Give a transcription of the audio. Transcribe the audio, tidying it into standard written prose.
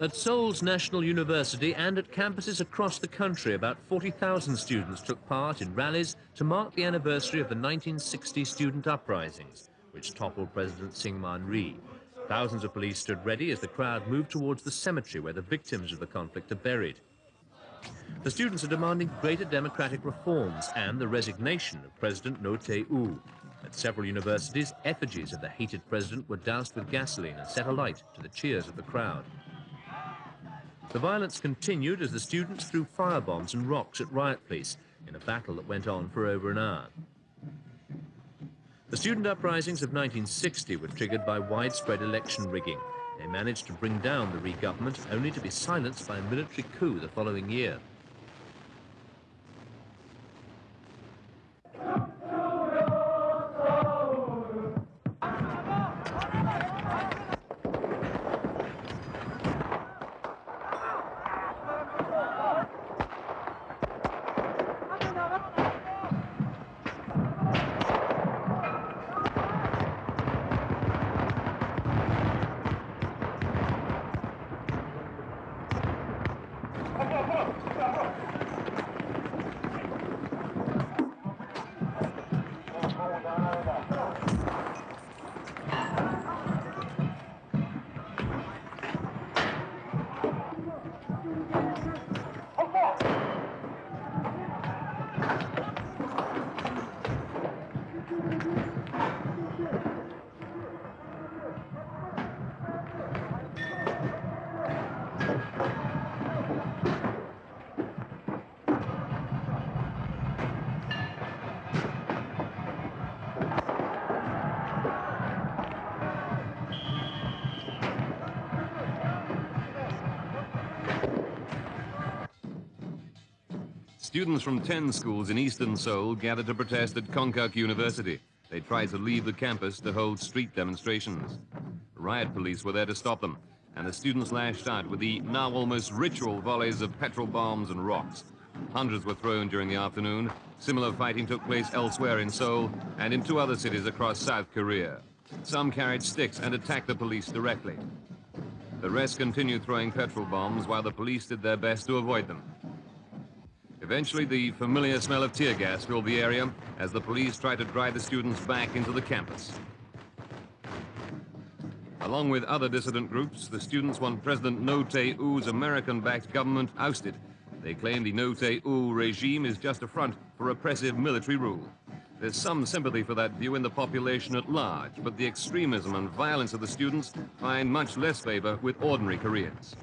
At Seoul's National University and at campuses across the country, about 40,000 students took part in rallies to mark the anniversary of the 1960 student uprisings, which toppled President Syngman Rhee. Thousands of police stood ready as the crowd moved towards the cemetery where the victims of the conflict are buried. The students are demanding greater democratic reforms and the resignation of President Roh Tae-Woo. At several universities, effigies of the hated president were doused with gasoline and set alight to the cheers of the crowd. The violence continued as the students threw firebombs and rocks at riot police in a battle that went on for over an hour. The student uprisings of 1960 were triggered by widespread election rigging. They managed to bring down the Rhee government only to be silenced by a military coup the following year. Students from 10 schools in eastern Seoul gathered to protest at Konkuk University. They tried to leave the campus to hold street demonstrations. Riot police were there to stop them, and the students lashed out with the now almost ritual volleys of petrol bombs and rocks. Hundreds were thrown during the afternoon. Similar fighting took place elsewhere in Seoul and in 2 other cities across South Korea. Some carried sticks and attacked the police directly. The rest continued throwing petrol bombs while the police did their best to avoid them. Eventually, the familiar smell of tear gas filled the area as the police tried to drive the students back into the campus. Along with other dissident groups, the students want President Roh Tae-Woo's American-backed government ousted. They claim the Roh Tae-Woo regime is just a front for oppressive military rule. There's some sympathy for that view in the population at large, but the extremism and violence of the students find much less favor with ordinary Koreans.